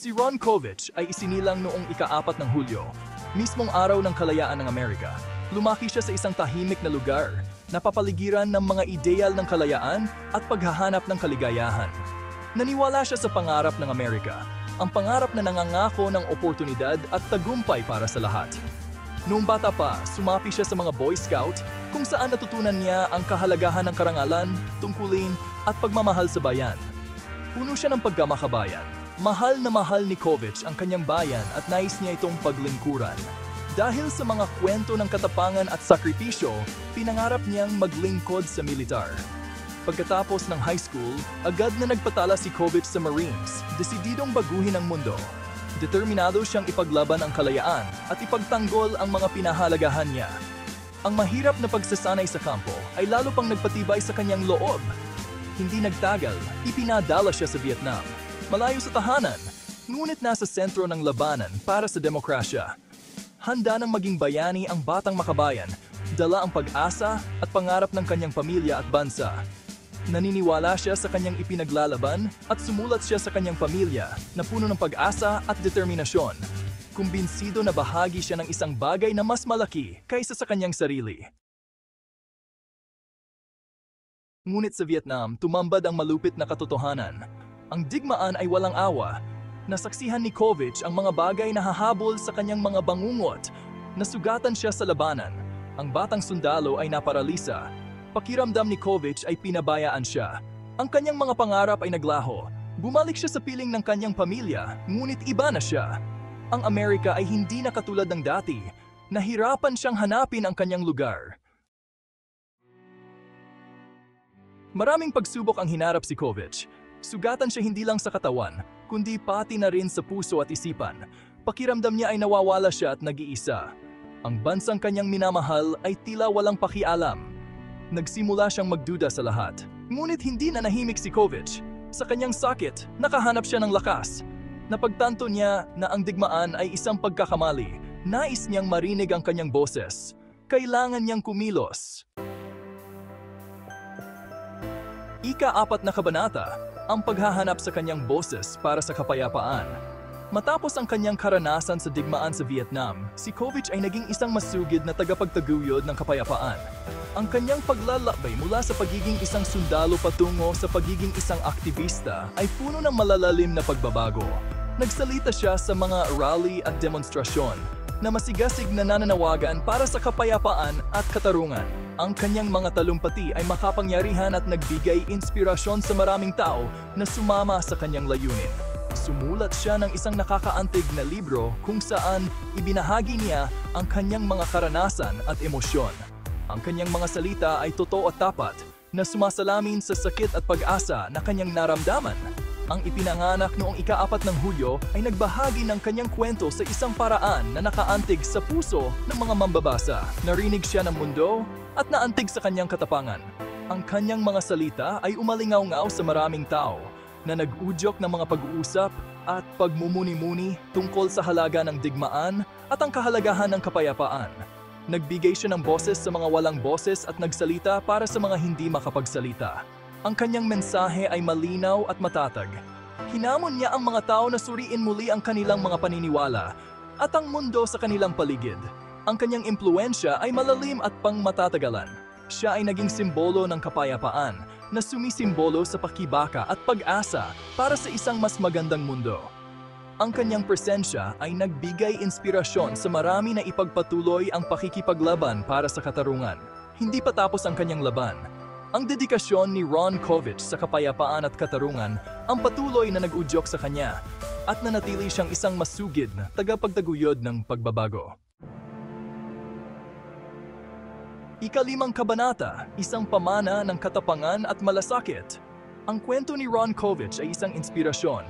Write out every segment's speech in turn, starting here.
Si Ron Kovic ay isinilang noong ika-4 ng Hulyo, mismong araw ng kalayaan ng Amerika. Lumaki siya sa isang tahimik na lugar, napapaligiran ng mga ideal ng kalayaan at paghahanap ng kaligayahan. Naniwala siya sa pangarap ng Amerika, ang pangarap na nangangako ng oportunidad at tagumpay para sa lahat. Noong bata pa, sumapi siya sa mga Boy Scout kung saan natutunan niya ang kahalagahan ng karangalan, tungkulin at pagmamahal sa bayan. Puno siya ng pagkamakabayan. Mahal na mahal ni Kovic ang kanyang bayan at nais niya itong paglingkuran. Dahil sa mga kwento ng katapangan at sakripisyo, pinangarap niyang maglingkod sa militar. Pagkatapos ng high school, agad na nagpatala si Kovic sa Marines, desididong baguhin ang mundo. Determinado siyang ipaglaban ang kalayaan at ipagtanggol ang mga pinahalagahan niya. Ang mahirap na pagsasanay sa kampo ay lalo pang nagpatibay sa kanyang loob. Hindi nagtagal, ipinadala siya sa Vietnam. Malayo sa tahanan, ngunit nasa sentro ng labanan para sa demokrasya. Handa nang maging bayani ang batang makabayan, dala ang pag-asa at pangarap ng kanyang pamilya at bansa. Naniniwala siya sa kanyang ipinaglalaban at sumulat siya sa kanyang pamilya na puno ng pag-asa at determinasyon. Kumbinsido na bahagi siya ng isang bagay na mas malaki kaysa sa kanyang sarili. Ngunit sa Vietnam, tumambad ang malupit na katotohanan. Ang digmaan ay walang awa. Nasaksihan ni Kovic ang mga bagay na hahabol sa kanyang mga bangungot. Nasugatan siya sa labanan. Ang batang sundalo ay naparalisa. Pakiramdam ni Kovic ay pinabayaan siya. Ang kanyang mga pangarap ay naglaho. Bumalik siya sa piling ng kanyang pamilya, ngunit iba na siya. Ang Amerika ay hindi na katulad ng dati. Nahirapan siyang hanapin ang kanyang lugar. Maraming pagsubok ang hinarap si Kovic. Sugatan siya hindi lang sa katawan, kundi pati na rin sa puso at isipan. Pakiramdam niya ay nawawala siya at nag-iisa. Ang bansang kanyang minamahal ay tila walang pakialam. Nagsimula siyang magduda sa lahat. Ngunit hindi na nahimik si Kovic. Sa kanyang sakit, nakahanap siya ng lakas. Napagtanto niya na ang digmaan ay isang pagkakamali. Nais niyang marinig ang kanyang boses. Kailangan niyang kumilos. Ika-4 na kabanata, ang paghahanap sa kanyang boses para sa kapayapaan. Matapos ang kanyang karanasan sa digmaan sa Vietnam, si Kovic ay naging isang masugid na tagapagtaguyod ng kapayapaan. Ang kanyang paglalakbay mula sa pagiging isang sundalo patungo sa pagiging isang aktivista ay puno ng malalalim na pagbabago. Nagsalita siya sa mga rally at demonstrasyon na masigasig na nananawagan para sa kapayapaan at katarungan. Ang kanyang mga talumpati ay makapangyarihan at nagbigay inspirasyon sa maraming tao na sumama sa kanyang layunin. Sumulat siya ng isang nakakaantig na libro kung saan ibinahagi niya ang kanyang mga karanasan at emosyon. Ang kanyang mga salita ay totoo at tapat na sumasalamin sa sakit at pag-asa na kanyang naramdaman. Ang ipinanganak noong ika-4 ng Hulyo ay nagbahagi ng kanyang kwento sa isang paraan na nakaantig sa puso ng mga mambabasa. Narinig siya ng mundo at naantig sa kanyang katapangan. Ang kanyang mga salita ay umalingaw-ngaw sa maraming tao na nag-udyok ng mga pag-uusap at pagmumuni-muni tungkol sa halaga ng digmaan at ang kahalagahan ng kapayapaan. Nagbigay siya ng boses sa mga walang boses at nagsalita para sa mga hindi makapagsalita. Ang kanyang mensahe ay malinaw at matatag. Hinamon niya ang mga tao na suriin muli ang kanilang mga paniniwala at ang mundo sa kanilang paligid. Ang kanyang impluensya ay malalim at pangmatatagalan. Siya ay naging simbolo ng kapayapaan na sumisimbolo sa pakibaka at pag-asa para sa isang mas magandang mundo. Ang kanyang presensya ay nagbigay inspirasyon sa marami na ipagpatuloy ang pakikipaglaban para sa katarungan. Hindi pa tapos ang kanyang laban. Ang dedikasyon ni Ron Kovic sa kapayapaan at katarungan ang patuloy na nag-udyok sa kanya at nanatili siyang isang masugid na tagapagtaguyod ng pagbabago. Ika-5 kabanata, isang pamana ng katapangan at malasakit. Ang kwento ni Ron Kovic ay isang inspirasyon.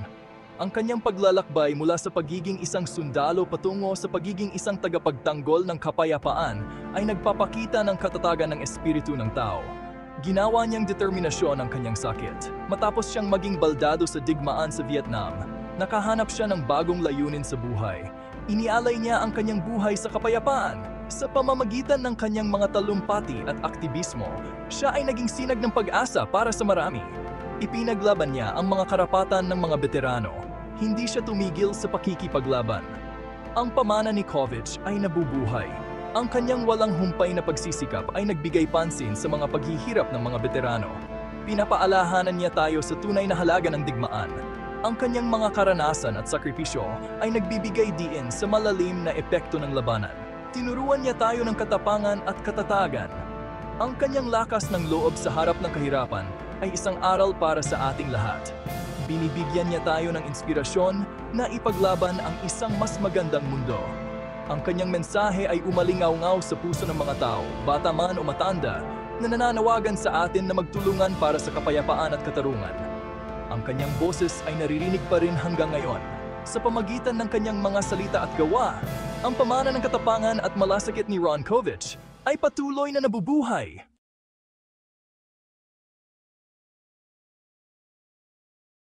Ang kanyang paglalakbay mula sa pagiging isang sundalo patungo sa pagiging isang tagapagtanggol ng kapayapaan ay nagpapakita ng katatagan ng espiritu ng tao. Ginawa niyang determinasyon ang kanyang sakit. Matapos siyang maging baldado sa digmaan sa Vietnam, nakahanap siya ng bagong layunin sa buhay. Inialay niya ang kanyang buhay sa kapayapaan. Sa pamamagitan ng kanyang mga talumpati at aktivismo, siya ay naging sinag ng pag-asa para sa marami. Ipinaglaban niya ang mga karapatan ng mga veterano, hindi siya tumigil sa pakikipaglaban. Ang pamana ni Kovic ay nabubuhay. Ang kanyang walang humpay na pagsisikap ay nagbigay pansin sa mga paghihirap ng mga veterano. Pinapaalahanan niya tayo sa tunay na halaga ng digmaan. Ang kanyang mga karanasan at sakripisyo ay nagbibigay diin sa malalim na epekto ng labanan. Tinuruan niya tayo ng katapangan at katatagan. Ang kanyang lakas ng loob sa harap ng kahirapan ay isang aral para sa ating lahat. Binibigyan niya tayo ng inspirasyon na ipaglaban ang isang mas magandang mundo. Ang kanyang mensahe ay umalingaw-ngaw sa puso ng mga tao, bata man o matanda, na nananawagan sa atin na magtulungan para sa kapayapaan at katarungan. Ang kanyang boses ay naririnig pa rin hanggang ngayon. Sa pamagitan ng kanyang mga salita at gawa, ang pamana ng katapangan at malasakit ni Ron Kovic ay patuloy na nabubuhay.